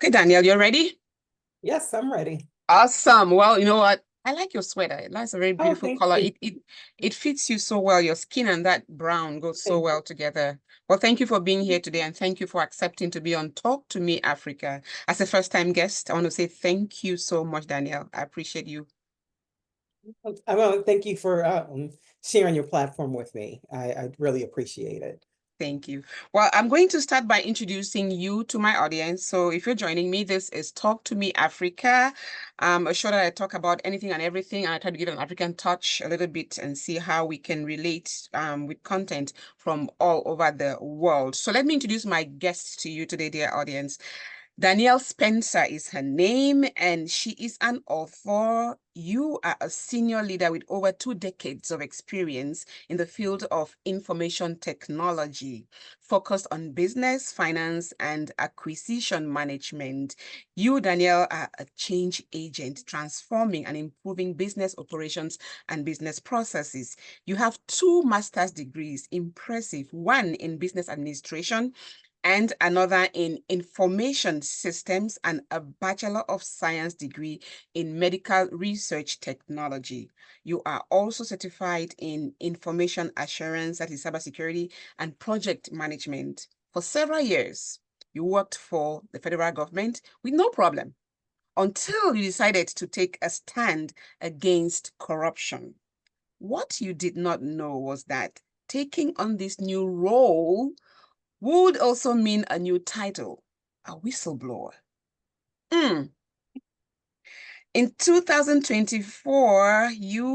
Okay, Danielle, you're ready? Yes, I'm ready. Awesome. Well, you know what? I like your sweater. That's a very Oh, beautiful thank color. you. It fits you so well. Your skin and that brown goes so Thank well together. Well, thank you for being here today and thank you for accepting to be on Talk to Me Africa. As a first-time guest, I want to say thank you so much, Danielle. I appreciate you. I want to thank you for sharing your platform with me. I really appreciate it. Thank you. Well, I'm going to start by introducing you to my audience. So if you're joining me, this is Talk to Me Africa, a show that I talk about anything and everything, and I try to give an African touch a little bit and see how we can relate with content from all over the world. So let me introduce my guest to you today, dear audience. Danielle Spencer is her name, and she is an author. You are a senior leader with over 2 decades of experience in the field of information technology, focused on business, finance, and acquisition management. You, Danielle, are a change agent, transforming and improving business operations and business processes. You have two master's degrees, impressive, one in business administration and another in information systems and a Bachelor of Science degree in medical research technology. You are also certified in information assurance, that is cybersecurity, and project management. For several years, you worked for the federal government with no problem until you decided to take a stand against corruption. What you did not know was that taking on this new role would also mean a new title, a whistleblower. Mm. In 2024, you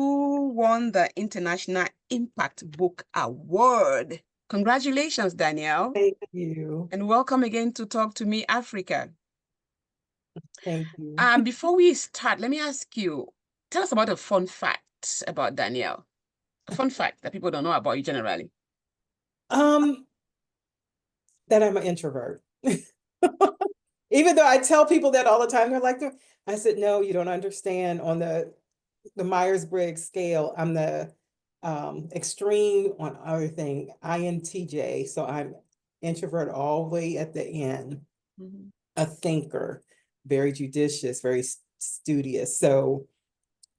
won the International Impact Book Award. Congratulations, Danielle, Thank you. and welcome again to Talk to Me Africa. Thank you. Before we start, let me ask you, tell us about a fun fact about Danielle. A fun fact that people don't know about you generally. Um, that I'm an introvert. Even though I tell people that all the time, they're like, I said, no, you don't understand. On the Myers-Briggs scale, I'm the extreme on everything, INTJ. So I'm introvert all the way at the end, Mhm. a thinker, very judicious, very studious. So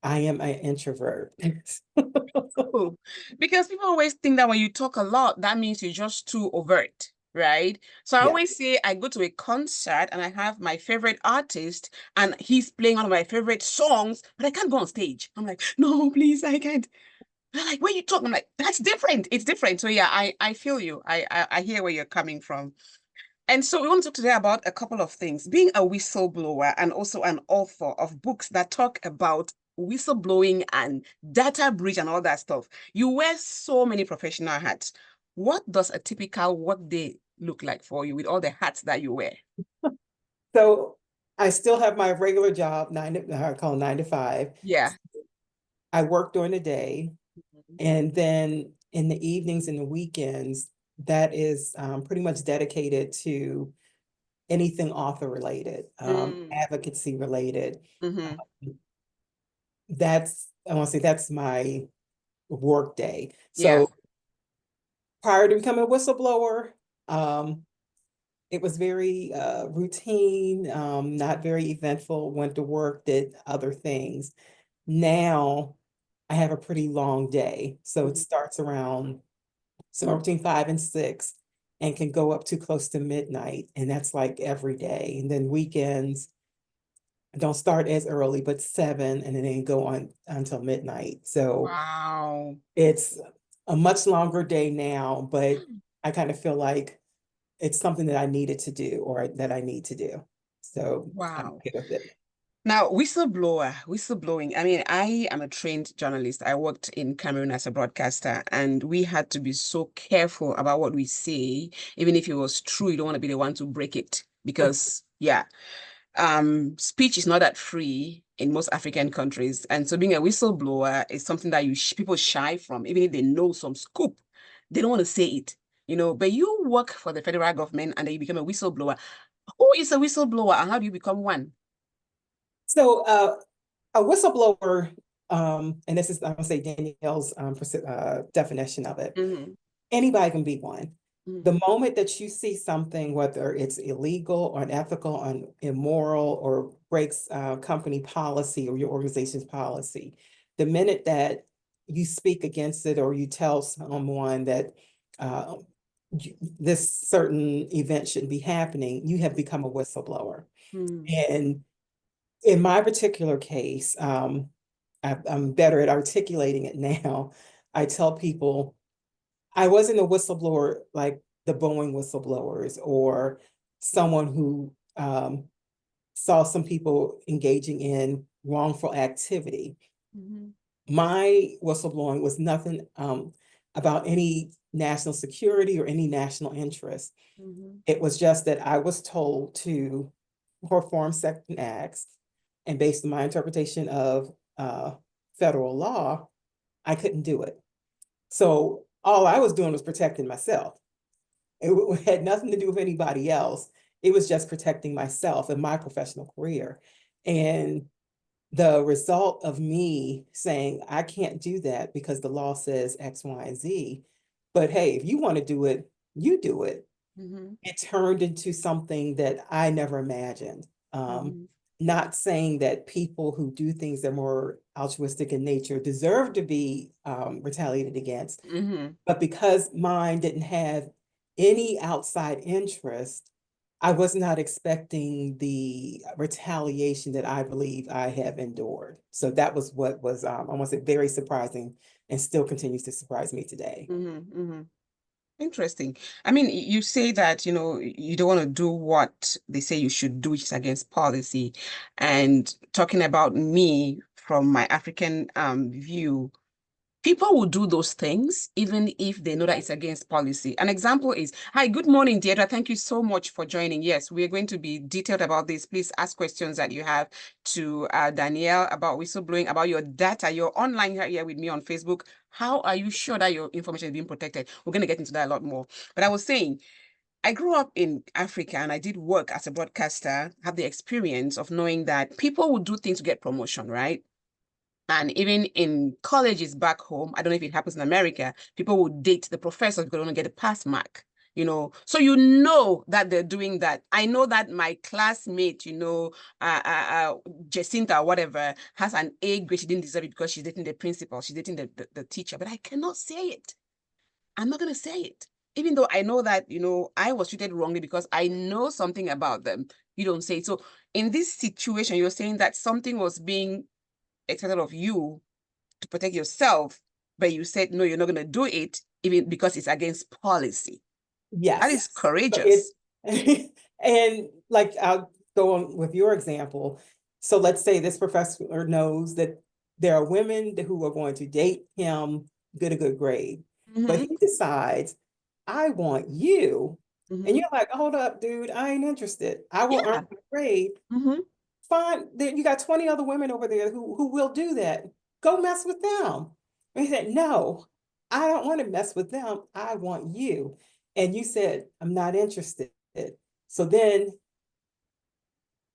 I am an introvert. Cool. Because people always think that when you talk a lot, that means you're just too overt, right? So I Yeah. always say I go to a concert and I have my favorite artist and he's playing one of my favorite songs, but I can't go on stage. I'm like, no, please, I can't. They're like, when you talk, I'm like, that's different. It's different. So yeah, I feel you. I hear where you're coming from. And so we want to talk today about a couple of things. Being a whistleblower and also an author of books that talk about whistleblowing and data breach and all that stuff. You wear so many professional hats. What does a typical workday look like for you with all the hats that you wear? So I still have my regular job, I call 9 to 5. Yeah. I work during the day, and then in the evenings and the weekends, that is pretty much dedicated to anything author related, Mm, advocacy related. hmm. I want to say that's my work day. Yeah. So prior to becoming a whistleblower, um, it was very routine, not very eventful, went to work, did other things. Now I have a pretty long day. So it Mhm. starts around somewhere between 5 and 6 and can go up to close to midnight. And that's like every day. And then weekends don't start as early, but 7 and then they go on until midnight. So Wow. it's a much longer day now, but I kind of feel like it's something that I needed to do or that I need to do. So I'm Wow. okay with it. Now, whistleblowing. I mean, I am a trained journalist. I worked in Cameroon as a broadcaster, and we had to be so careful about what we say. Even if it was true, you don't want to be the one to break it because, yeah, speech is not that free in most African countries. And so being a whistleblower is something that people shy from, even if they know some scoop, they don't want to say it, but you work for the federal government and then you become a whistleblower. Who is a whistleblower and how do you become one? So a whistleblower, and I'm gonna say Danielle's definition of it. Hmm. Anybody can be one. The moment that you see something, whether it's illegal or unethical or immoral or breaks company policy or your organization's policy, the minute that you speak against it or you tell someone that uh, this certain event shouldn't be happening, you have become a whistleblower. And in my particular case, I'm better at articulating it now. I tell people I wasn't a whistleblower like the Boeing whistleblowers or someone who saw some people engaging in wrongful activity. My whistleblowing was nothing about any national security or any national interest. It was just that I was told to perform certain acts, and based on my interpretation of federal law, I couldn't do it. So all I was doing was protecting myself. It had nothing to do with anybody else. It was just protecting myself and my professional career. And the result of me saying, I can't do that because the law says X, Y, and Z. But hey, if you want to do it, you do it. It turned into something that I never imagined. Not saying that people who do things that are more altruistic in nature deserve to be retaliated against, but because mine didn't have any outside interest, I was not expecting the retaliation that I believe I have endured. So that was what was, I want to say, very surprising and still continues to surprise me today. Interesting. I mean, you say that, you know, you don't want to do what they say you should do, which is against policy. And talking about me from my African view, people will do those things even if they know that it's against policy. An example is, hi, good morning, Deirdre. Thank you so much for joining. Yes, we're going to be detailed about this. Please ask questions that you have to Danielle about whistleblowing, about your data. You're online here with me on Facebook. How are you sure that your information is being protected? We're going to get into that a lot more. But I was saying, I grew up in Africa and I did work as a broadcaster, have the experience of knowing that people will do things to get promotion, right? And even in colleges back home, I don't know if it happens in America, people would date the professors because they want to get a pass mark, you know. So you know that they're doing that. I know that my classmate, you know, Jacinta or whatever, has an A grade. She didn't deserve it because she's dating the principal, she's dating the teacher, but I cannot say it. I'm not going to say it. Even though I know that, you know, I was treated wrongly because I know something about them. You don't say it. So in this situation, you're saying that something was being expected of you to protect yourself, but you said, no, you're not going to do it even because it's against policy. Yes. That is courageous. And like, I'll go on with your example. So let's say this professor knows that there are women who are going to date him, get a good grade, but he decides, I want you. And you're like, hold up, dude, I ain't interested. I will earn my grade. Fine, you got 20 other women over there who will do that. Go mess with them. And he said, no, I don't want to mess with them. I want you. And you said, I'm not interested. So then,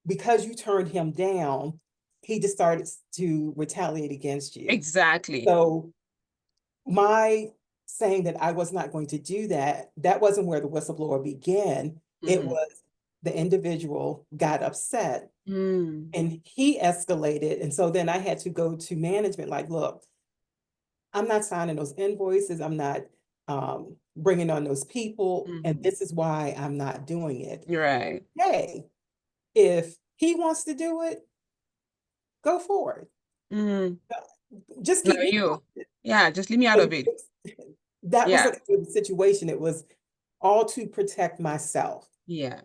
because you turned him down, he just started to retaliate against you. Exactly. So my saying that I was not going to do that, that wasn't where the whistleblower began. It was the individual got upset and he escalated. And so then I had to go to management like, look, I'm not signing those invoices. I'm not bringing on those people. And this is why I'm not doing it. Right. Hey, if he wants to do it, go for it. Just keep me posted. Yeah, just leave me out of it. That was a situation. It was all to protect myself. Yeah.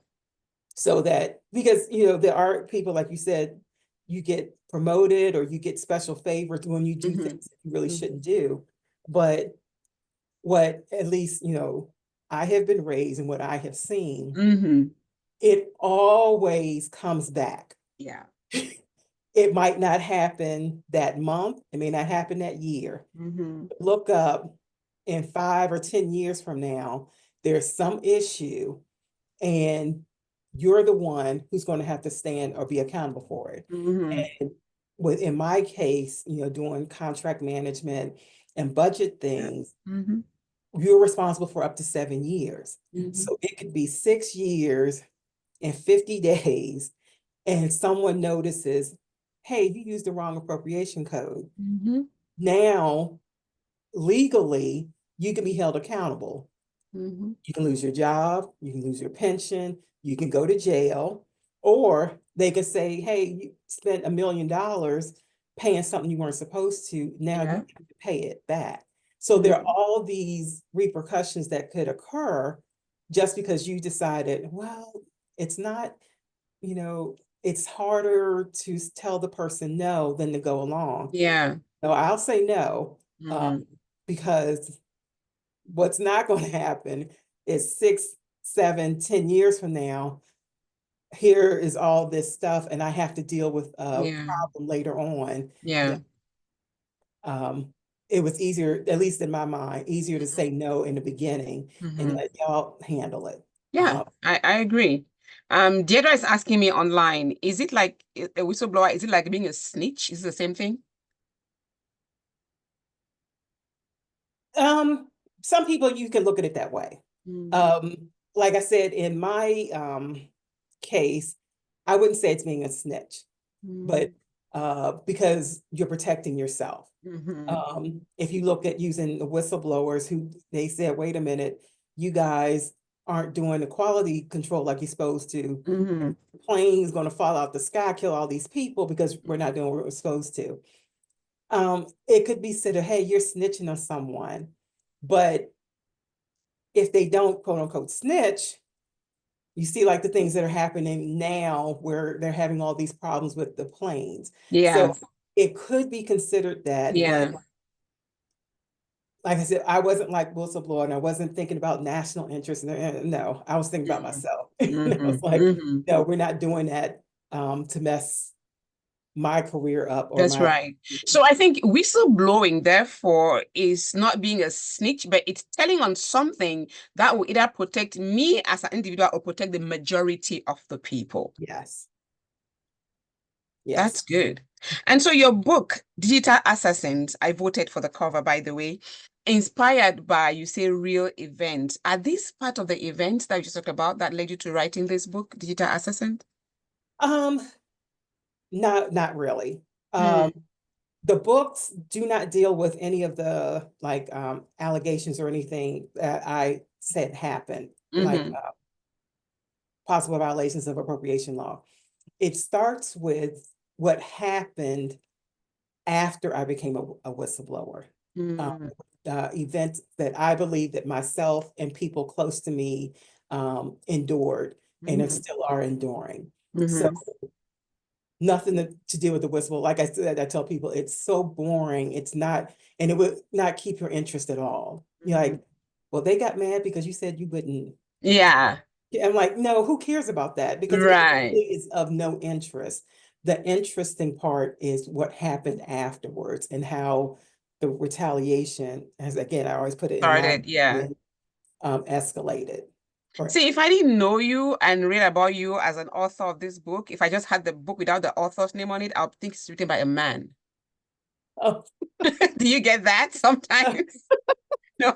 So that, because, you know, there are people, like you said, you get promoted or you get special favors when you do things that you really shouldn't do. But what, at least, you know, I have been raised and what I have seen, it always comes back. Yeah. It might not happen that month. It may not happen that year. Look up in 5 or 10 years from now, there's some issue and you're the one who's going to have to stand or be accountable for it. And in my case, you know, doing contract management and budget things, you're responsible for up to 7 years. Mhm. So it could be 6 years and 50 days, and someone notices, hey, you used the wrong appropriation code. Mhm. Now, legally, you can be held accountable. Mhm. You can lose your job, you can lose your pension, you can go to jail, or they could say, hey, you spent $1 million paying something you weren't supposed to. Now you Yeah. have to pay it back. So there are Mhm. all these repercussions that could occur just because you decided, well, it's not, it's harder to tell the person no than to go along. Yeah. So I'll say no, Mhm. because what's not going to happen is 6, 7, 10 years from now, here is all this stuff, and I have to deal with a Yeah. problem later on. Yeah. That it was easier, at least in my mind, easier to say no in the beginning and Mhm. let y'all handle it. Yeah, I agree. Deirdre is asking me online, is it like a whistleblower? Is it like being a snitch? Is it the same thing? Some people, you can look at it that way. Mhm. Like I said, in my case, I wouldn't say it's being a snitch, but because you're protecting yourself. Mhm. If you look at using the whistleblowers who they said, wait a minute, you guys aren't doing the quality control like you're supposed to. Mhm. The plane is going to fall out the sky, kill all these people because we're not doing what we're supposed to. It could be said, hey, you're snitching on someone, but if they don't quote unquote snitch, you see like the things that are happening now where they're having all these problems with the planes. Yeah. So it could be considered that, but Yeah. like I said, I wasn't like whistleblower and I wasn't thinking about national interest. No, I was thinking about Mhm. myself. And I was Mhm. like, Mhm. no, we're not doing that to mess my career up or That's my. right. So I think whistleblowing, therefore, is not being a snitch, but it's telling on something that will either protect me as an individual or protect the majority of the people. Yes, That's yes. good. And so your book, Digital Assassins, I voted for the cover, by the way, inspired by, you say, real events. Are these part of the events that you just talked about that led you to writing this book, Digital Assassin? Um, not really. Mm, The books do not deal with any of the like allegations or anything that I said happened, like mm-hmm, possible violations of appropriation law. It starts with what happened after I became a whistleblower. Um, mm, Events that I believe that myself and people close to me endured and mm-hmm, still are enduring. So mm-hmm, nothing to do with the whistle. Like I said, I tell people it's so boring. It's not, and it would not keep your interest at all. You're mm-hmm. like, well, they got mad because you said you wouldn't. Yeah, I'm like, no, who cares about that? Because it right. really is of no interest. The interesting part is what happened afterwards and how the retaliation, as again, I always put it in my Started, yeah. opinion, escalated. Right. See, if I didn't know you and read about you as an author of this book, if I just had the book without the author's name on it, I'll think it's written by a man. Oh, Do you get that sometimes? No,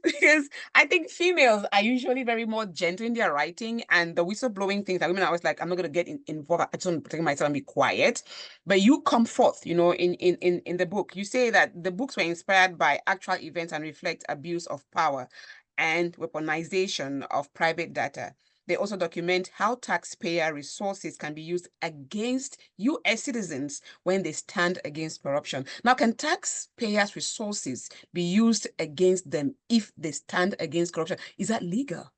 because I think females are usually very more gentle in their writing, and the whistleblowing things that women are always like, I'm not going to get involved. I just want to protect myself and be quiet. But you come forth, in the book. You say that the books were inspired by actual events and reflect abuse of power and weaponization of private data. They also document how taxpayer resources can be used against US citizens when they stand against corruption. Now, can taxpayers' resources be used against them if they stand against corruption? Is that legal?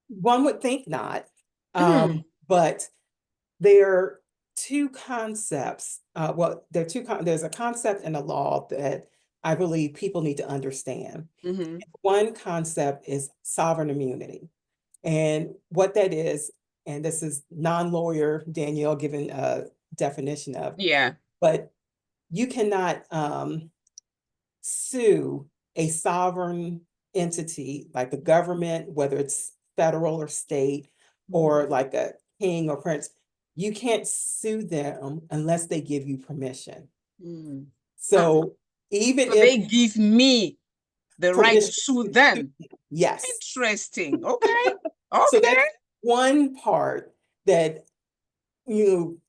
one would think not, Mm, but there are two concepts. Well, there's a concept and a law that I believe people need to understand. hmm. One concept is sovereign immunity. And what that is, and this is non-lawyer Danielle giving a definition of, Yeah. but you cannot sue a sovereign entity like a government, whether it's federal or state, or like a king or prince. You can't sue them unless they give you permission. Mm. Ah, So even so if they give me The right to permission sue to sue them. them. Yes. Interesting. Okay. So Okay. that's one part that, you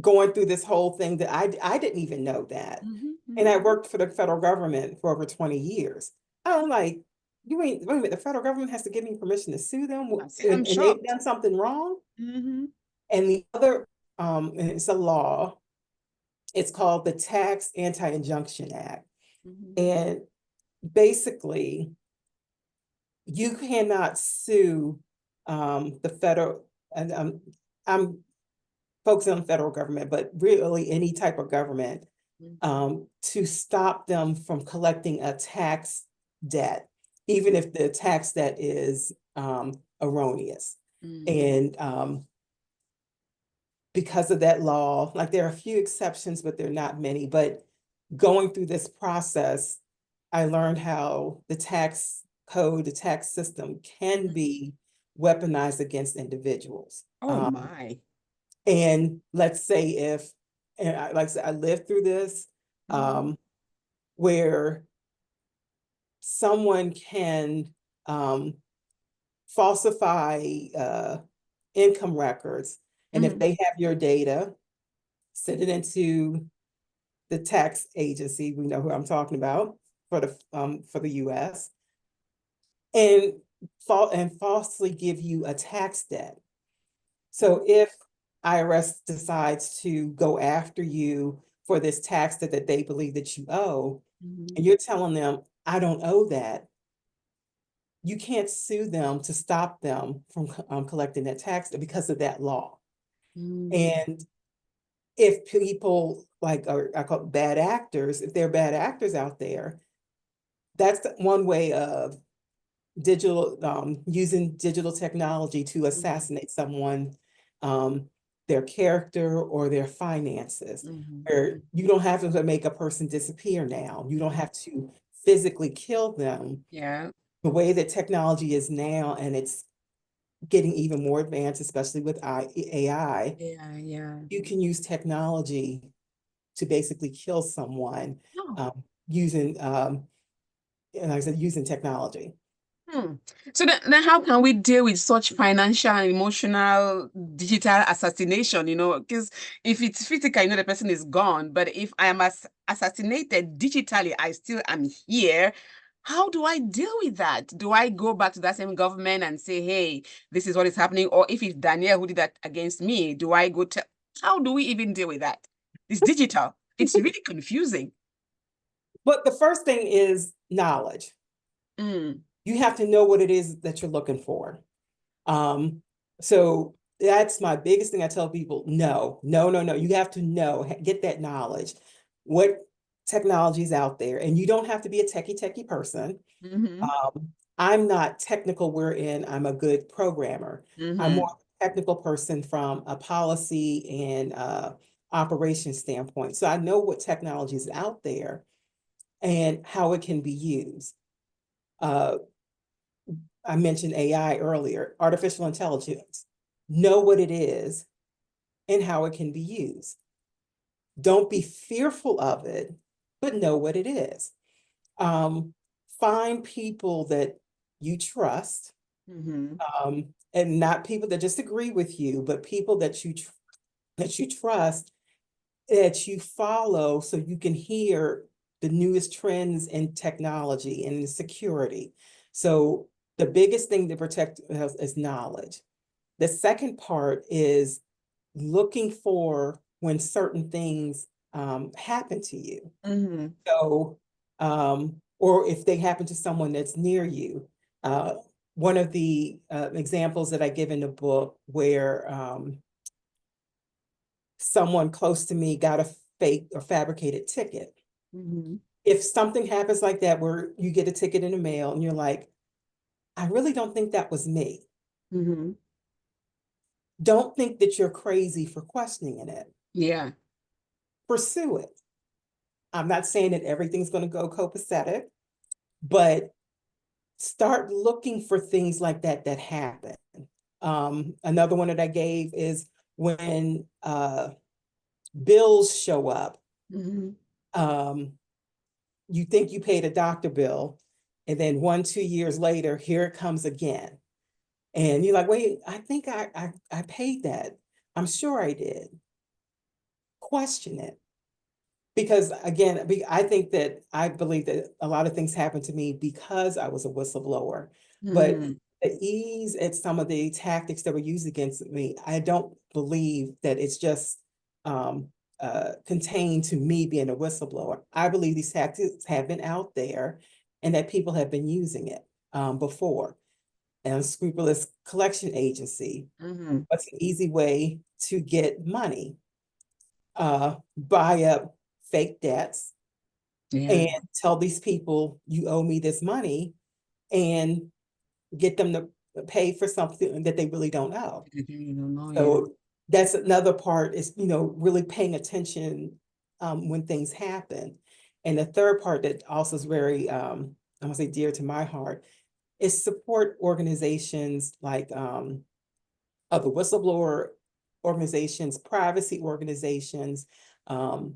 going through this whole thing that I didn't even know that. And I worked for the federal government for over 20 years. I'm like, wait a minute, the federal government has to give me permission to sue them I'm and they've shocked. done something wrong? Mm-hmm. And the other, and it's a law, it's called the Tax Anti-Injunction Act. And basically, you cannot sue the federal, and I'm focusing on federal government, but really any type of government, to stop them from collecting a tax debt, even if the tax debt is erroneous. And because of that law, like there are a few exceptions, but there are not many. But going through this process, I learned how the tax code, the tax system can be weaponized against individuals. Oh my. And let's say if, and like I said, I lived through this, where someone can falsify income records. And if they have your data, send it into the tax agency, we know who I'm talking about, for the US, and falsely give you a tax debt. So if IRS decides to go after you for this tax that they believe that you owe, and you're telling them, I don't owe that, you can't sue them to stop them from collecting that tax because of that law. And if people like are, I call it bad actors, if there are bad actors out there, that's one way of using digital technology to assassinate someone, their character or their finances. Where you don't have to make a person disappear now. You don't have to physically kill them. Yeah. The way that technology is now, and it's getting even more advanced, especially with AI. Yeah. You can use technology to basically kill someone using, and like I said, using technology. So then how can we deal with such financial and emotional digital assassination? Because if it's physical, the person is gone. But if I am assassinated digitally, I still am here. How do I deal with that? Do I go back to that same government and say, hey, this is what is happening? Or if it's Danielle who did that against me, do I go to, how do we even deal with that? It's digital. It's really confusing. But the first thing is knowledge. You have to know what it is that you're looking for. So that's my biggest thing I tell people, no. You have to know, get that knowledge. What technology is out there, and you don't have to be a techie person. I'm not technical wherein I'm a good programmer. I'm more a technical person from a policy and operation standpoint. So I know what technology is out there and how it can be used. I mentioned AI earlier, artificial intelligence. Know what it is and how it can be used. Don't be fearful of it, but know what it is. Find people that you trust, and not people that just agree with you, but people that you trust, that you follow, so you can hear the newest trends in technology and security. So the biggest thing to protect us is knowledge. The second part is looking for when certain things happen to you. So, or if they happen to someone that's near you. One of the examples that I give in the book where someone close to me got a fake or fabricated ticket. If something happens like that, where you get a ticket in the mail and you're like, I really don't think that was me. Don't think that you're crazy for questioning it. Yeah. Pursue it. I'm not saying that everything's going to go copacetic, but start looking for things like that that happen. Another one that I gave is when bills show up. You think you paid a doctor bill, And then 1, 2 years later, here it comes again. And you're like, wait, I think I paid that. I'm sure I did. Question it. Because again, I think that I believe that a lot of things happened to me because I was a whistleblower. But Mm, the ease at some of the tactics that were used against me, I don't believe that it's just contained to me being a whistleblower. I believe these tactics have been out there and that people have been using it before. An unscrupulous collection agency, mhm. what's an easy way to get money? Buy up fake debts Yeah. and tell these people you owe me this money and get them to pay for something that they really don't owe. You don't know, yeah. So that's another part is, really paying attention when things happen. And the third part that also is very, I'm gonna say dear to my heart, is support organizations like other whistleblower organizations, privacy organizations, um,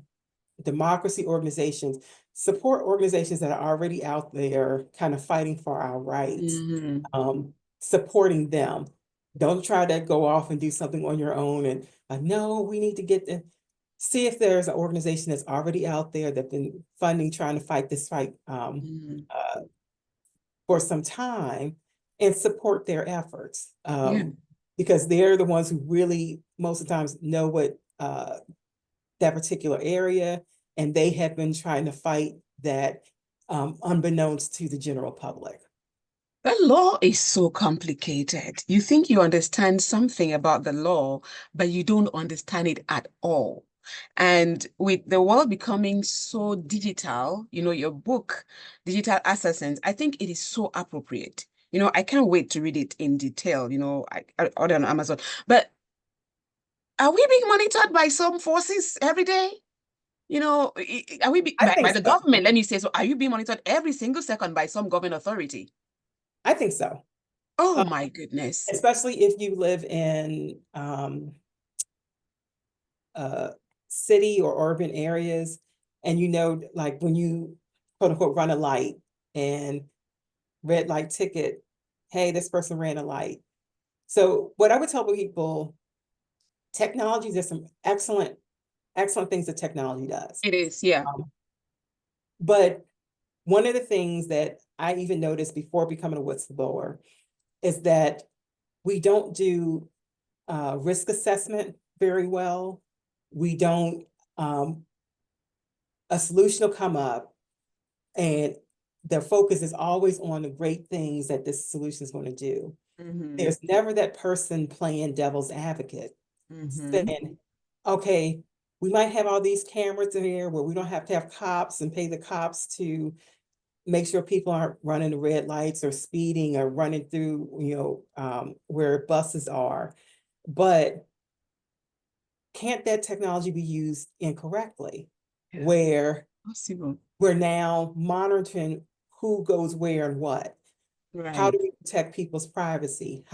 democracy organizations, support organizations that are already out there kind of fighting for our rights, Mhm. supporting them. Don't try to go off and do something on your own and no, we need to get the see if there's an organization that's already out there that's been funding, trying to fight this fight Mhm. for some time and support their efforts. Yeah. Because they're the ones who really most of the times know what that particular area, and they have been trying to fight that unbeknownst to the general public. The law is so complicated. You think you understand something about the law, but you don't understand it at all. And with the world becoming so digital, your book, Digital Assassins, I think it is so appropriate. I can't wait to read it in detail, I order on Amazon. But are we being monitored by some forces every day? Are we I think by the so. government? Let me say so. Are you being monitored every single second by some government authority? I think so. Oh Uh, my goodness. Especially if you live in uh, city or urban areas, and like when you quote unquote run a light and red light ticket, hey, this person ran a light. So what I would tell people, technology, there's some excellent things that technology does. It is, yeah. Um, but one of the things that I even noticed before becoming a whistleblower is that we don't do risk assessment very well. We don't, a solution will come up and the focus is always on the great things that this solution is going to do. Mm-hmm. There's never that person playing devil's advocate Mm-hmm. saying, okay, we might have all these cameras in here where we don't have to have cops and pay the cops to make sure people aren't running the red lights or speeding or running through, where buses are. But can't that technology be used incorrectly? Yeah, Where possible. we're now monitoring who goes where and what. How Right. do we protect people's privacy?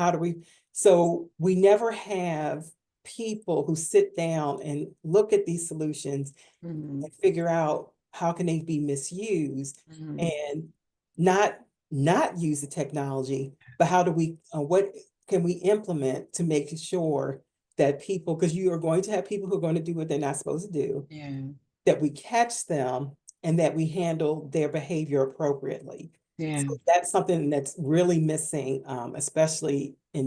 So we never have people who sit down and look at these solutions Mm-hmm. and figure out how can they be misused Mm-hmm. and not not use the technology, but what can we implement to make sure that people, because you are going to have people who are going to do what they're not supposed to do, Yeah. that we catch them and that we handle their behavior appropriately. Yeah. So that's something that's really missing, especially in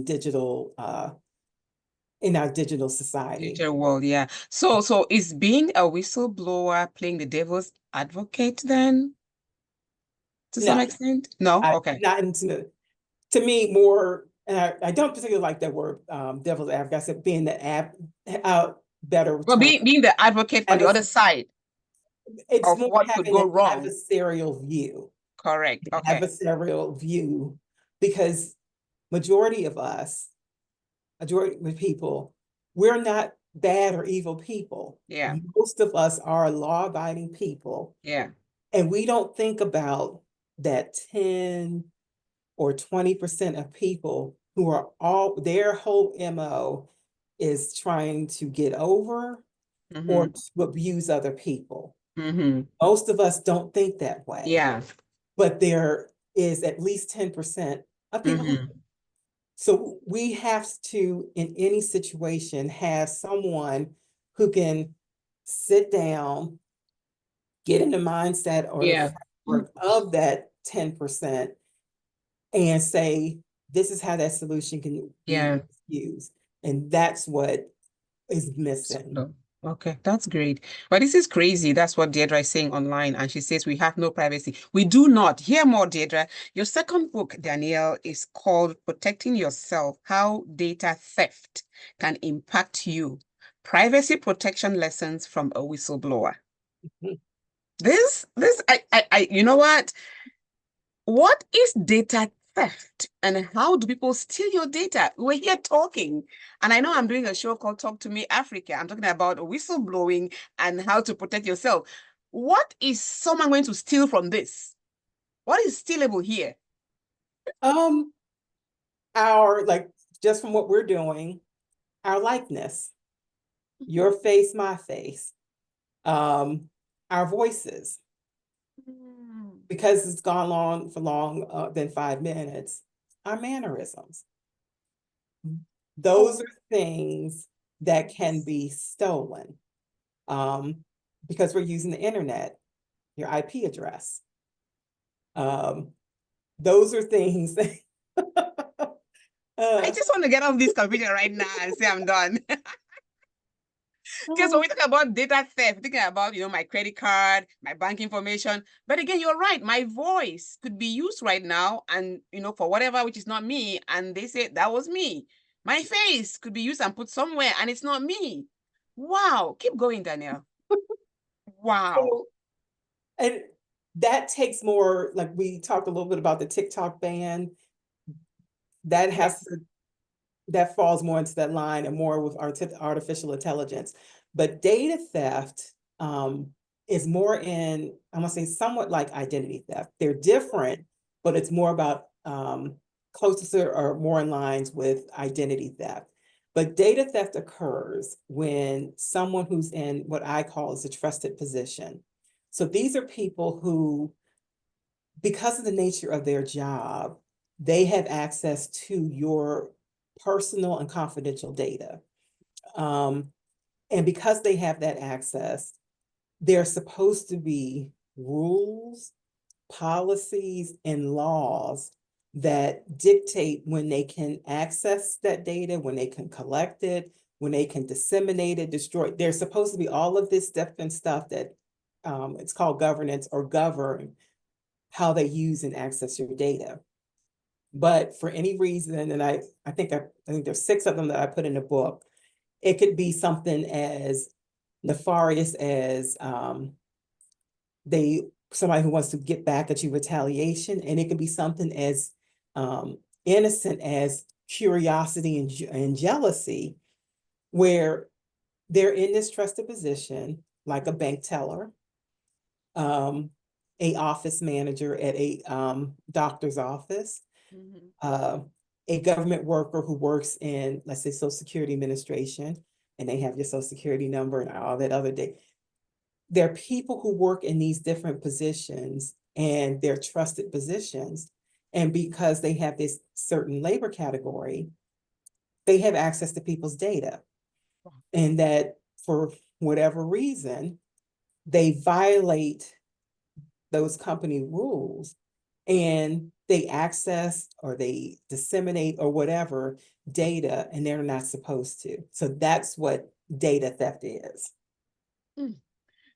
our digital society. Digital world, yeah. So is being a whistleblower playing the devil's advocate then, to some No, extent? No? Okay. not into to me more, and I don't particularly like that word, devil's advocate. I said being the better Well, term. being the advocate for the other side It's of more what could having go an wrong. adversarial view, Correct. Okay. because majority of us, majority of people, we're not bad or evil people. Yeah. Most of us are law-abiding people, Yeah. and we don't think about that 10 or 20% of people who are all their whole MO is trying to get over or Mm-hmm. to abuse other people. Mm-hmm. Most of us don't think that way, Yeah. but is at least 10% of people. Mm-hmm. So we have to, in any situation, have someone who can sit down, get in the mindset or the Yeah. framework of that 10% and say, this is how that solution can be Yeah. used. And that's what is missing. So, okay, that's great. But this is crazy. That's what Deirdre is saying online. And she says we have no privacy. We do not. Hear more, Deirdre. Your second book, Danielle, is called Protecting Yourself: How Data Theft Can Impact You. Privacy Protection Lessons from a Whistleblower. Mhm. You know what? What is data theft and how do people steal your data? We're here talking, and I know I'm doing a show called Talk to Me Africa. I'm talking about whistleblowing and how to protect yourself. What is someone going to steal from this? What is stealable here? Um, our, like, just from what we're doing, our likeness, your face, my face, our voices, Mm. because it's gone on for long than 5 minutes, our mannerisms. Those Oh, are things that can be stolen because we're using the internet, your IP address. Those are things that I just want to get off this computer right now and say I'm done. Because when we talk about data theft, we're thinking about, my credit card, my bank information. But again, you're right. My voice could be used right now and, for whatever, which is not me. And they say that was me. My face could be used and put somewhere and it's not me. Wow. Keep going, Danielle. Wow. so, and that takes more, like we talked a little bit about the TikTok ban. That has Yes. to, that falls more into that line and more with artificial intelligence. But data theft is more in, I'm gonna say somewhat like identity theft. They're different, but it's more about closer or more in lines with identity theft. But data theft occurs when someone who's in what I call is a trusted position. So these are people who, because of the nature of their job, they have access to your personal and confidential data. And because they have that access, there are supposed to be rules, policies, and laws that dictate when they can access that data, when they can collect it, when they can disseminate it, destroy it. There's supposed to be all of this different stuff that it's called governance or govern how they use and access your data. But for any reason, and I think there's 6 of them that I put in the book, it could be something as nefarious as somebody who wants to get back at you, retaliation, and it could be something as innocent as curiosity and jealousy, where they're in this trusted position, like a bank teller, a office manager at a doctor's office, Mhm. a government worker who works in, let's say, Social Security Administration, and they have your Social Security number and all that other day. There are people who work in these different positions and they're trusted positions. And because they have this certain labor category, they have access to people's data. And that for whatever reason, they violate those company rules and they access or they disseminate or whatever data and they're not supposed to. So that's what data theft is. Mm.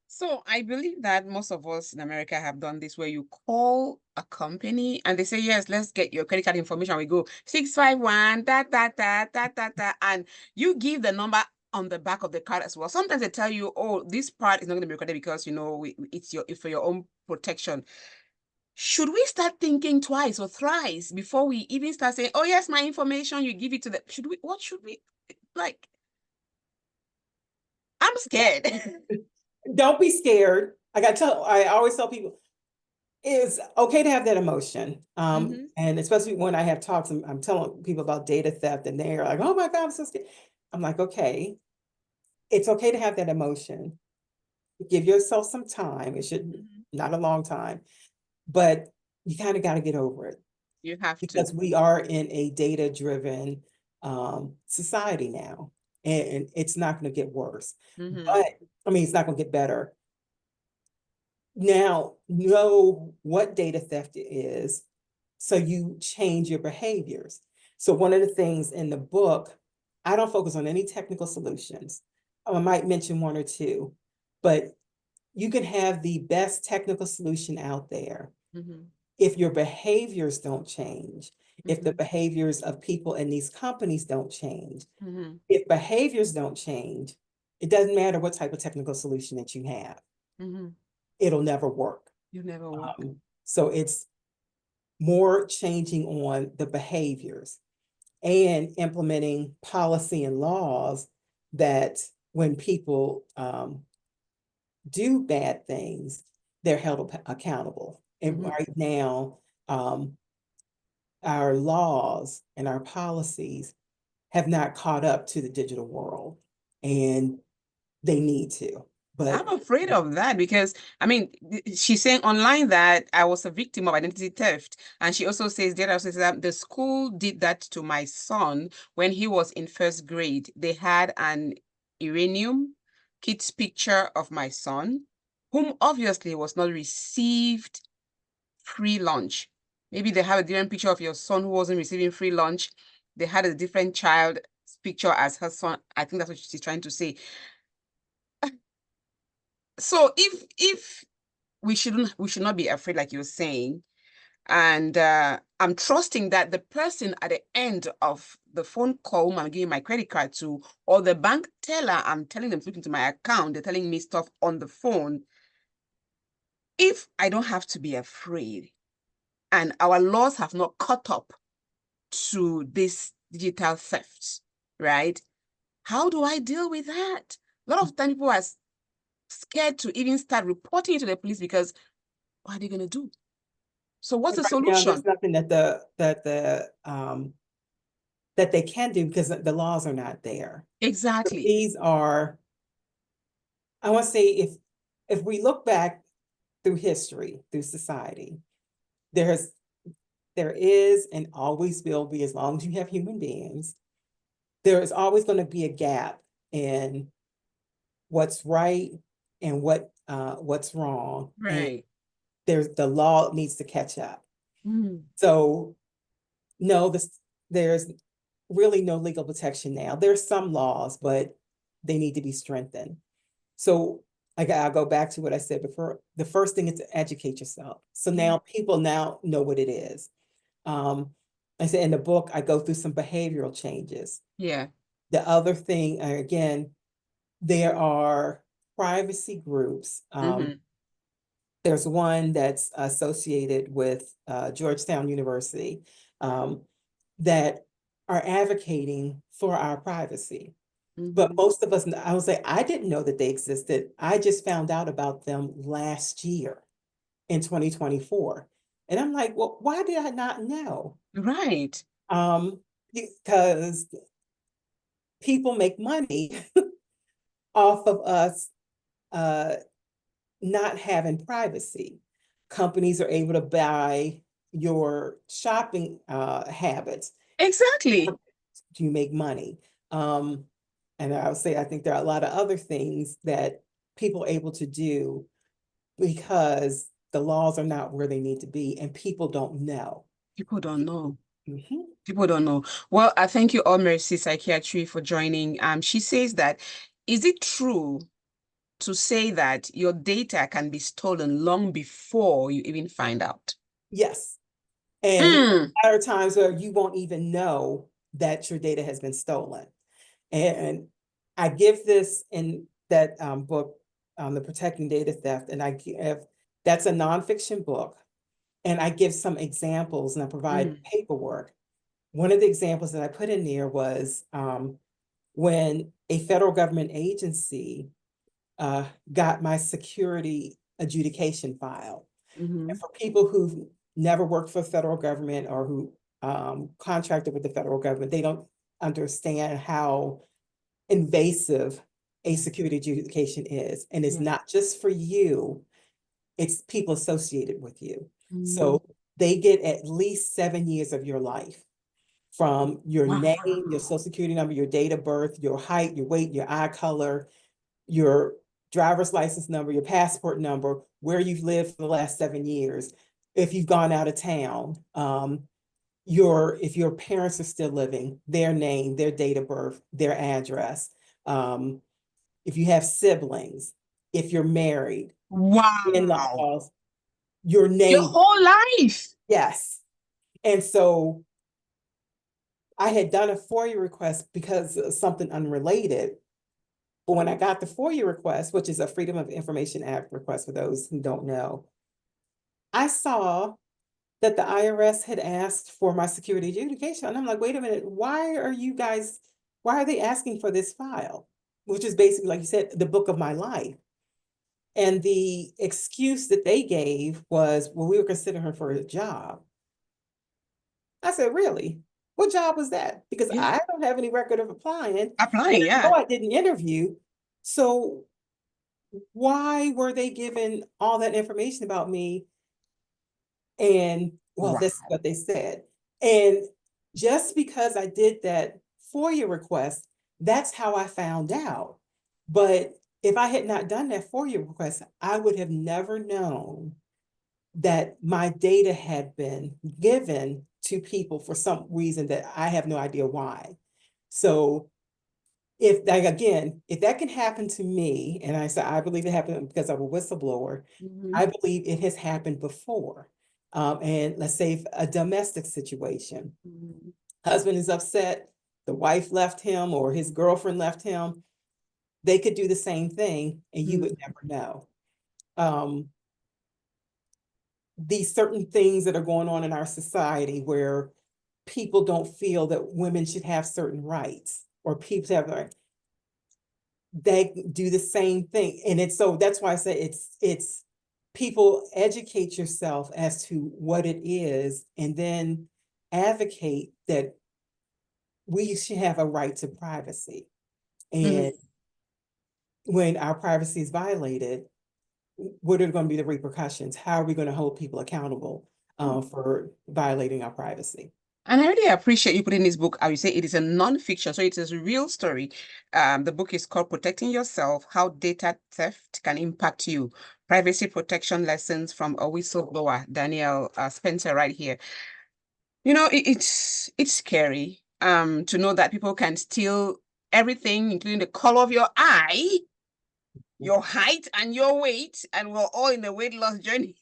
So I believe that most of us in America have done this where you call a company and they say, yes, let's get your credit card information. We go 651, and you give the number on the back of the card as well. Sometimes they tell you, oh, this part is not going to be recorded because, it's for your own protection. Should we start thinking twice or thrice before we even start saying, oh, yes, my information, you give it to what should we, like, I'm scared. Don't be scared. I always tell people it's okay to have that emotion. Mhm. And especially when I have talks, I'm telling people about data theft and they're like, oh my God, I'm so scared. I'm like, okay, it's okay to have that emotion. Give yourself some time. It should Mhm. not a long time, but you kind of got to get over it, You have to. because we are in a data-driven society now, and it's not going to get worse. Mm-hmm. But I mean, it's not going to get better. Now, know what data theft is, so you change your behaviors. So one of the things in the book, I don't focus on any technical solutions. I might mention one or two, but you can have the best technical solution out there. Mm-hmm. If your behaviors don't change, if the Mm-hmm. behaviors of people in these companies don't change, Mm-hmm. if behaviors don't change, it doesn't matter what type of technical solution that you have, Mm-hmm. it'll never work. You never work. So it's more changing on the behaviors and implementing policy and laws that when people do bad things, they're held accountable. And Mm-hmm. right now, our laws and our policies have not caught up to the digital world, and they need to. I'm But afraid of that because, I mean, she's saying online that I was a victim of identity theft. And she also says, data also says that the school did that to my son when he was in first grade. They had an Iranium kid's picture of my son, whom obviously was not received free lunch. Maybe they have a different picture of your son who wasn't receiving free lunch. They had a different child picture as her son. I think that's what she's trying to say. So if we should not be afraid, like you're saying. And I'm trusting that the person at the end of the phone call whom I'm giving my credit card to, or the bank teller, I'm telling them to look into my account, they're telling me stuff on the phone. If I don't have to be afraid, and our laws have not caught up to this digital theft, right? How do I deal with that? A lot of time people are scared to even start reporting it to the police because what are they going to do? So what's the right now, solution? there's nothing that that they can do because the laws are not there. But Exactly. these are, I want to say, if we look back through history, through society, there's there is and always will be, as long as you have human beings, there is always going to be a gap in what's right and what's wrong. And Right. the law needs to catch up. Mm. So no, there's really no legal protection now. There's some laws, but they need to be strengthened. So I'll go back to what I said before. The first thing is to educate yourself. So now people now know what it is. I said in the book, I go through some behavioral changes. Yeah. The other thing, again, there are privacy groups. Mm-hmm. There's one that's associated with Georgetown University that are advocating for our privacy. But Mm-hmm. most of us, I would say, I didn't know that they existed. I just found out about them last year in 2024. And I'm like, well, why did I not know? Right. Because people make money off of us uh, not having privacy. Companies are able to buy your shopping habits. Exactly. You make money. And I would say, I think there are a lot of other things that people are able to do because the laws are not where they need to be and people don't know. People don't know. Mhm. People don't know. Well, I thank you all, Mercy Psychiatry, for joining. She says that, is it true to say that your data can be stolen long before you even find out? Yes. And Mm. there are times where you won't even know that your data has been stolen. And I give this in that book, The Protecting Data Theft, and I give, that's a nonfiction book. And I give some examples and I provide Mm. paperwork. One of the examples that I put in there was when a federal government agency got my security adjudication file. Mm-hmm. And for people who've never worked for the federal government or who contracted with the federal government, they don't understand how invasive a security adjudication is. And it's Yeah. not just for you, it's people associated with you. Mm. So they get at least 7 years of your life, from your name, your Wow. social security number, your date of birth, your height, your weight, your eye color, your driver's license number, your passport number, where you've lived for the last 7 years, if you've gone out of town, if your parents are still living, their name, their date of birth, their address, if you have siblings, if you're married, Wow. in-laws, your Your name. whole life. Yes. And so I had done a FOIA request because of something unrelated. But when I got the FOIA request, which is a Freedom of Information Act request for those who don't know, I saw that the IRS had asked for my security adjudication. And I'm like, wait a minute, why are they asking for this file? Which is basically, like you said, the book of my life. And the excuse that they gave was, well, we were considering her for a job. I said, really? What job was that? Because Yeah. I don't have any record of applying. And Applying, I yeah. know I didn't interview. So why were they given all that information about me? And well, this is Wow. what they said. And just because I did that FOIA request, that's how I found out. But if I had not done that FOIA request, I would have never known that my data had been given to people for some reason that I have no idea why. So if like again, if that can happen to me, and I said I believe it happened because I'm a whistleblower, Mhm. I believe it has happened before. And let's say a domestic situation, Mhm. husband is upset, the wife left him or his girlfriend left him, they could do the same thing and you would never know. Um, these certain things that are going on in our society where people don't feel that women should have certain rights or people have right, they do the same thing. And it's so that's why I say it's people educate yourself as to what it is and then advocate that we should have a right to privacy. And Mhm. when our privacy is violated, what are going to be the repercussions? How are we going to hold people accountable for violating our privacy? And I really appreciate you putting this book. I would say it is a non-fiction, so it is a real story. The book is called Protecting Yourself: How Data Theft Can Impact You. Privacy Protection Lessons from a Whistleblower, Danielle Spencer, right here. You know, it's scary to know that people can steal everything, including the color of your eye, your height, and your weight, and we're all in the weight loss journey.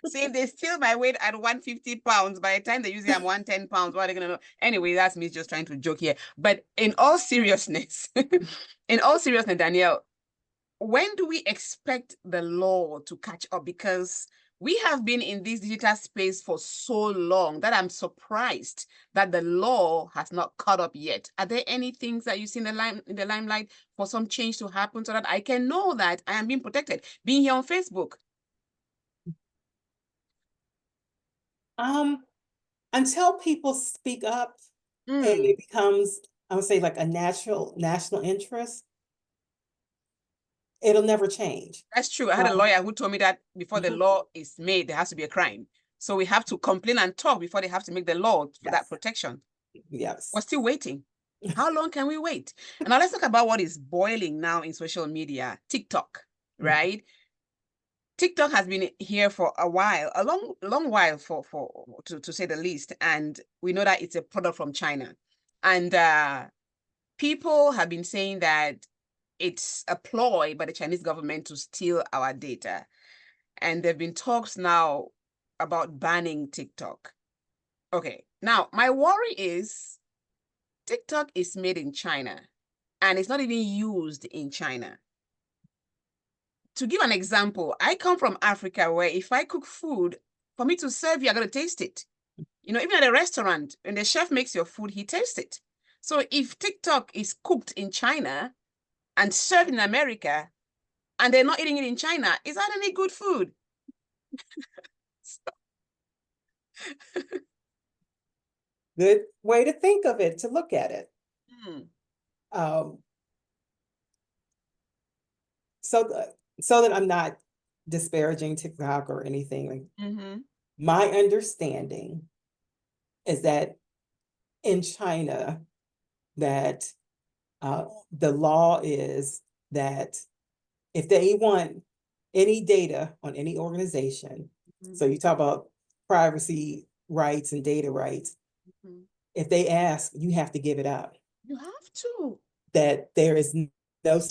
See, if they steal my weight at 150 pounds, by the time they use it, I'm 110 pounds. What are they going to know? Anyway, that's me just trying to joke here. But in all seriousness, in all seriousness, Danielle, when do we expect the law to catch up? Because we have been in this digital space for so long that I'm surprised that the law has not caught up yet. Are there any things that you see in the limelight for some change to happen so that I can know that I am being protected? Being here on Facebook. Until people speak up and Mm. it becomes, I would say, like a natural national interest, it'll never change. That's true. I had a Um, lawyer who told me that before the law is made, there has to be a crime. So we have to complain and talk before they have to make the law for that yes, protection. We're yes. still waiting. How long can we wait? And now let's talk about what is boiling now in social media, TikTok, right? TikTok has been here for a while, a long while to say the least. And we know that it's a product from China. And people have been saying that it's a ploy by the Chinese government to steal our data. And there've been talks now about banning TikTok. Okay, now my worry is TikTok is made in China and it's not even used in China. To give an example, I come from Africa where if I cook food, for me to serve you, I got to taste it. You know, even at a restaurant, when the chef makes your food, he tastes it. So if TikTok is cooked in China and served in America and they're not eating it in China, is that any good food? Good way to think of it, to look at it. Hmm. Um, so, so that I'm not disparaging TikTok or anything. Mm-hmm. My understanding is that in China, that the law is that if they want any data on any organization, so you talk about privacy rights and data rights, if they ask, you have to give it up. You have to. That there is no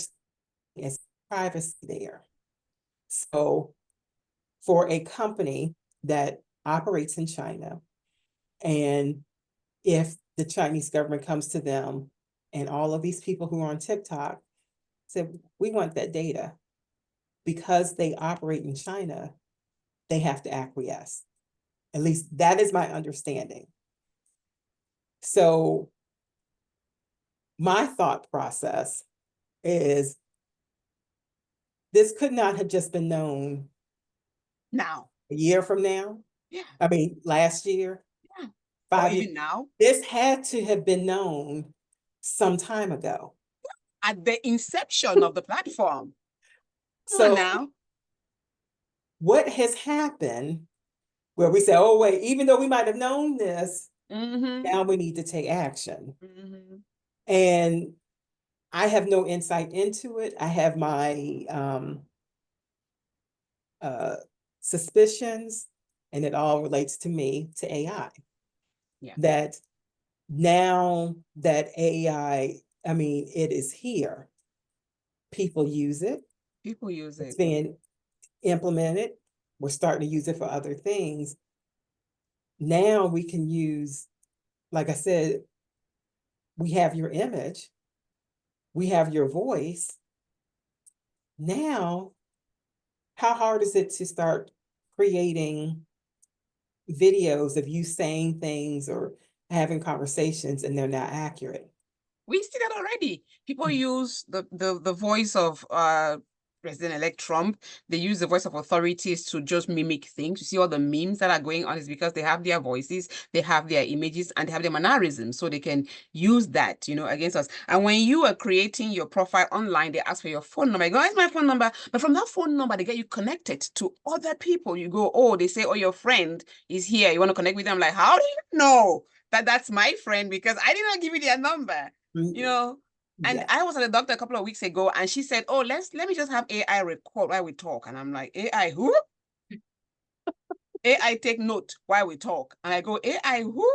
privacy there. So for a company that operates in China, and if the Chinese government comes to them and all of these people who are on TikTok said, we want that data, because they operate in China, they have to acquiesce. At least that is my understanding. So my thought process is this could not have just been known Now. a year from now. Yeah. I mean, last year. Yeah. 5 Or years. even now. This had to have been known some time ago. At the inception of the platform. Come on So now. what has happened where we say, oh, wait, even though we might have known this, now we need to take action. And I have no insight into it. I have my suspicions, and it all relates to me, to AI. Yeah. That now that AI, I mean, it is here. People use it. People use It's it. being implemented. We're starting to use it for other things. Now we can use, like I said, we have your image, we have your voice. Now, how hard is it to start creating videos of you saying things or having conversations and they're not accurate? We see that already. People use the voice of President-elect Trump. They use the voice of authorities to just mimic things. You see all the memes that are going on is because they have their voices, they have their images, and they have their mannerisms, so they can use that, you know, against us. And when you are creating your profile online, they ask for your phone number. You go, here's my phone number. But from that phone number, they get you connected to other people. You go, oh, they say, oh, your friend is here. You want to connect with them? Like, how do you know that that's my friend? Because I did not give you their number. You know, and Yeah. I was at the doctor a couple of weeks ago, and she said, oh, let me just have AI record while we talk. And I'm like, AI who? AI take note while we talk. And I go, AI who?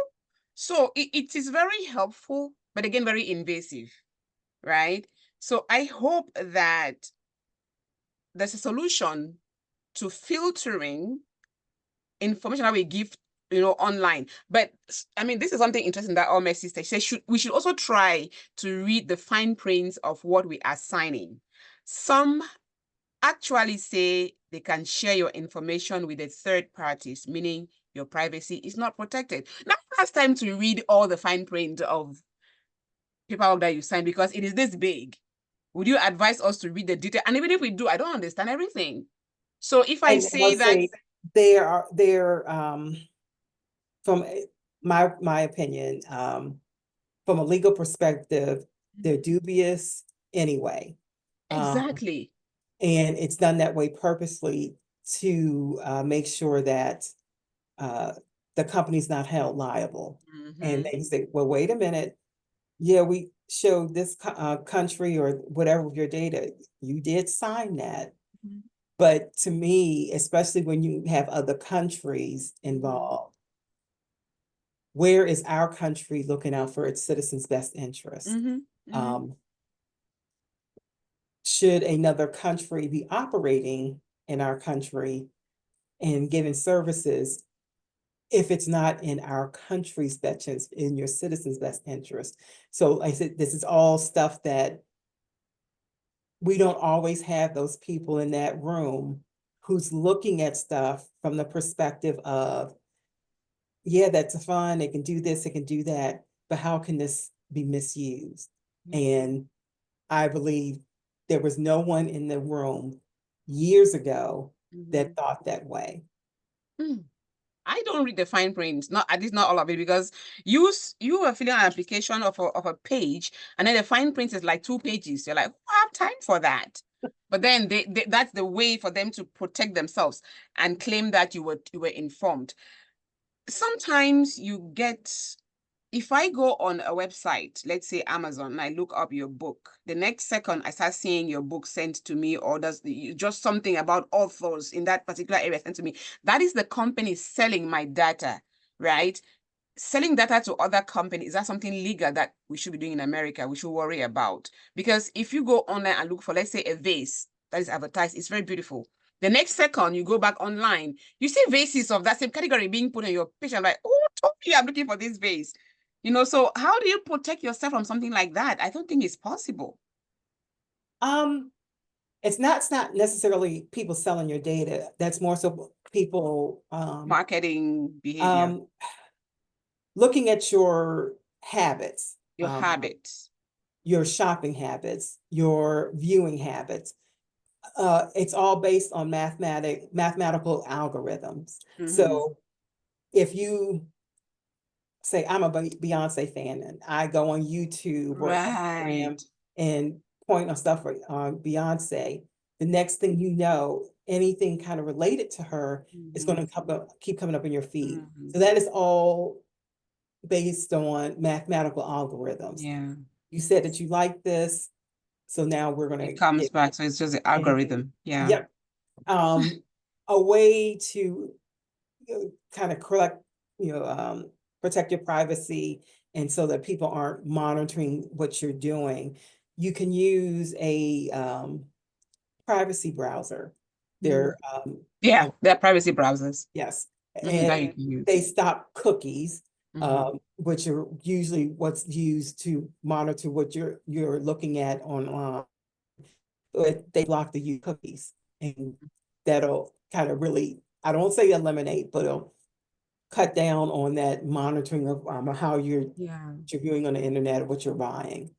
So it is very helpful, but again, very invasive, right? So I hope that there's a solution to filtering information that we give, you know, online. But I mean, this is something interesting that our Messi said. She said we should also try to read the fine prints of what we are signing. Some actually say they can share your information with the third parties, meaning your privacy is not protected. Now it's time to read all the fine print of paperwork that you sign, because it is this big. Would you advise us to read the detail? And even if we do, I don't understand everything. So if I say that they're from my opinion, from a legal perspective, they're dubious anyway. Exactly. And it's done that way purposely to make sure that the company's not held liable. And they say, well, wait a minute. Yeah, we showed this country or whatever with your data. You did sign that. But to me, especially when you have other countries involved, where is our country looking out for its citizens' best interests? Should another country be operating in our country and giving services if it's not in our country's best interest, in your citizens' best interest? So like I said, this is all stuff that we don't always have those people in that room who's looking at stuff from the perspective of, yeah, that's fun, it can do this, it can do that, but how can this be misused? And I believe there was no one in the room years ago that thought that way. I don't read the fine print, not at least not all of it, because you are filling an application of a page, and then the fine print is like 2 pages. You're like, who have time for that? But then that's the way for them to protect themselves and claim that you were informed. Sometimes you get, if I go on a website, let's say Amazon, and I look up your book, the next second I start seeing your book sent to me, or just something about authors in that particular area sent to me, that is the company selling my data, right? Selling data to other companies, is that something legal that we should be doing in America? We should worry about? Because if you go online and look for, let's say, a vase that is advertised, it's very beautiful. The next second you go back online, you see vases of that same category being put on your page. I'm like, oh, told you I'm looking for this vase. So how do you protect yourself from something like that? I don't think it's possible. It's not necessarily people selling your data. That's more so people Marketing behavior, looking at your habits, your habits. your shopping habits, your viewing habits. It's all based on mathematical algorithms. So if you say, I'm a Beyonce fan, and I go on YouTube or Instagram and point on stuff on Beyonce, the next thing you know, anything kind of related to her is going to keep coming up in your feed. So that is all based on mathematical algorithms. Yeah. You said that you like this, so now we're going to. It comes back, so it's just the algorithm. Yeah. Yep. A way to kind of collect, protect your privacy, and so that people aren't monitoring what you're doing. You can use a privacy browser. They're they're privacy browsers. Yes, and they stop cookies, which are usually what's used to monitor what you're looking at online. But they block the cookies, and that'll kind of really, I don't say eliminate, but it'll cut down on that monitoring of how you're viewing on the internet, what you're buying.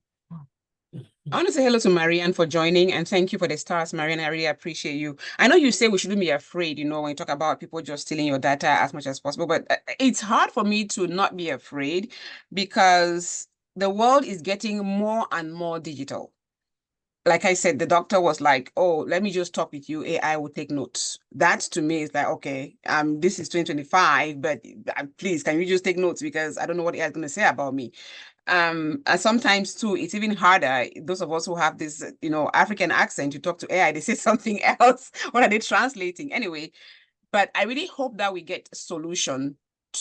I want to say hello to Marianne for joining, and thank you for the stars, Marianne. I really appreciate you. I know you say we shouldn't be afraid, when you talk about people just stealing your data as much as possible, but it's hard for me to not be afraid, because the world is getting more and more digital. Like I said, the doctor was like, oh, let me just talk with you. AI will take notes. That to me is like, okay, this is 2025, but please, can you just take notes? Because I don't know what AI is going to say about me. And sometimes too, it's even harder. Those of us who have this, African accent, you talk to AI, they say something else. What are they translating? Anyway, but I really hope that we get a solution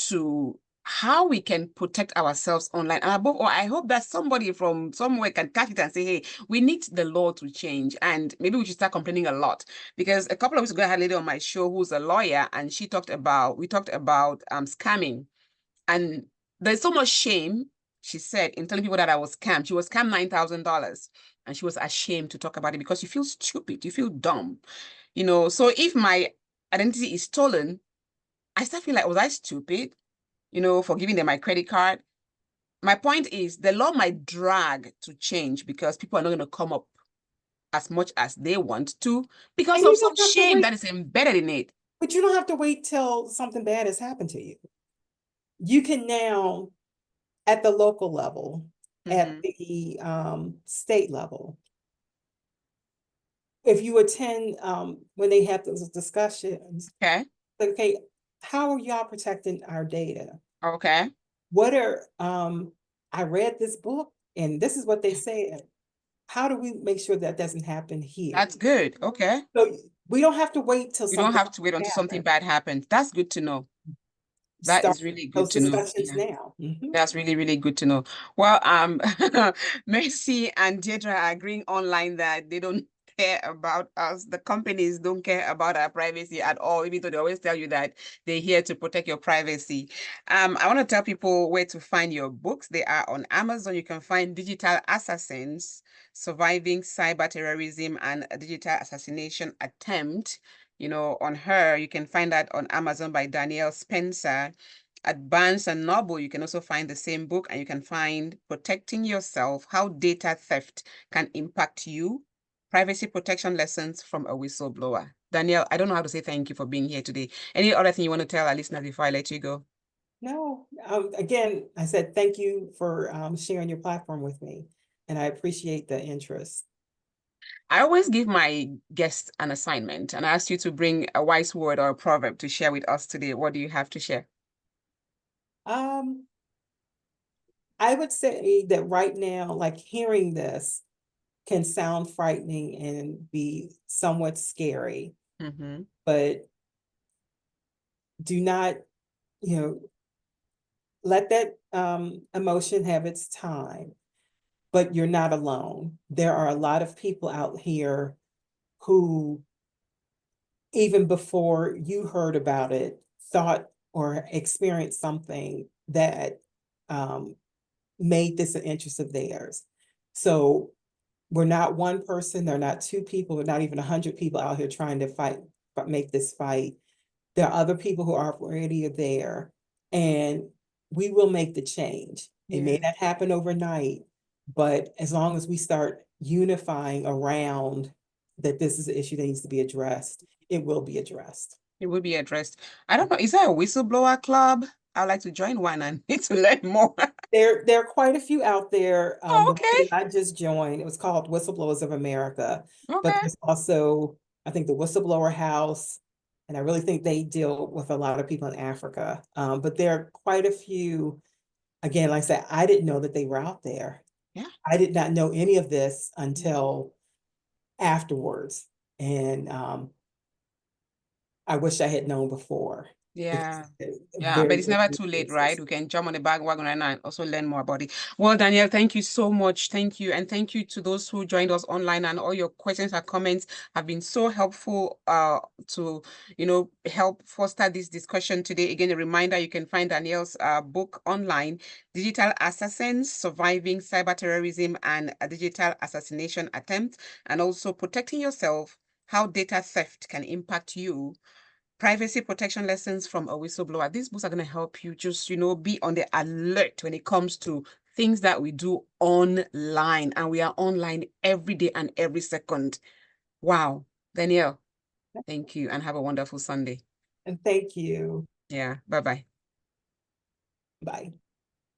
to how we can protect ourselves online. And above all, I hope that somebody from somewhere can catch it and say, hey, we need the law to change. And maybe we should start complaining a lot. Because a couple of weeks ago, I had a lady on my show who's a lawyer, and we talked about scamming. And there's so much shame, she said, in telling people that I was scammed. She was scammed $9,000. And she was ashamed to talk about it because you feel stupid, you feel dumb. So if my identity is stolen, I still feel like, was I stupid, for giving them my credit card? My point is, the law might drag to change because people are not going to come up as much as they want to because of some shame that is embedded in it. But you don't have to wait till something bad has happened to you. You can now, at the local level, at the state level, if you attend when they have those discussions, okay, how are y'all protecting our data? Okay. What are I read this book and this is what they said. How do we make sure that doesn't happen here? That's good. Okay. So we don't have to wait till you don't have to wait until something bad happens. That's good to know. That is really good to know. Now. That's really, really good to know. Well, Mercy and Deidre are agreeing online that they don't care about us. The companies don't care about our privacy at all, even though they always tell you that they're here to protect your privacy. I want to tell people where to find your books. They are on Amazon. You can find Digital Assassins, Surviving Cyber Terrorism and a Digital Assassination Attempt. On her, you can find that on Amazon by Danielle Spencer. At Barnes & Noble, you can also find the same book, and you can find Protecting Yourself, How Data Theft Can Impact You, Privacy Protection Lessons from a Whistleblower. Danielle, I don't know how to say thank you for being here today. Any other thing you want to tell our listeners before I let you go? No, again, I said thank you for sharing your platform with me, and I appreciate the interest. I always give my guests an assignment and ask you to bring a wise word or a proverb to share with us today. What do you have to share? Um, I would say that right now, like hearing this can sound frightening and be somewhat scary, Mm-hmm. but do not, you know, let that emotion have its time. But you're not alone. There are a lot of people out here who, even before you heard about it, thought or experienced something that um, made this an interest of theirs. So we're not one person, they're not two people, we're not even 100 people out here trying to fight, but make this fight. There are other people who are already there, and we will make the change. It may Yeah. not happen overnight, but as long as we start unifying around that this is an issue that needs to be addressed, it will be addressed. It will be addressed. I don't know. Is there a whistleblower club? I'd like to join one and need to learn more. There are quite a few out there. Oh, The one that okay. I just joined, it was called Whistleblowers of America, but Okay. there's also, I think, the Whistleblower House, and I really think they deal with a lot of people in Africa. But there are quite a few. Again, like I said, I didn't know that they were out there. Yeah. I did not know any of this until afterwards, and I wish I had known before because Yeah. it's Yeah, but very, it's very never good too late, right? cases. We can jump on the bandwagon right now and also learn more about it. Well, Danielle, thank you so much. Thank you. And thank you to those who joined us online, and all your questions and comments have been so helpful to, help foster this discussion today. Again, a reminder, you can find Danielle's book online, Digital Assassins, Surviving Cyber Terrorism and a Digital Assassination Attempt, and also Protecting Yourself, How Data Theft Can Impact You. Privacy protection lessons from a whistleblower. These books are going to help you just, be on the alert when it comes to things that we do online. And we are online every day and every second. Wow. Danielle, thank you and have a wonderful Sunday. And thank you. Yeah. Bye-bye. Bye.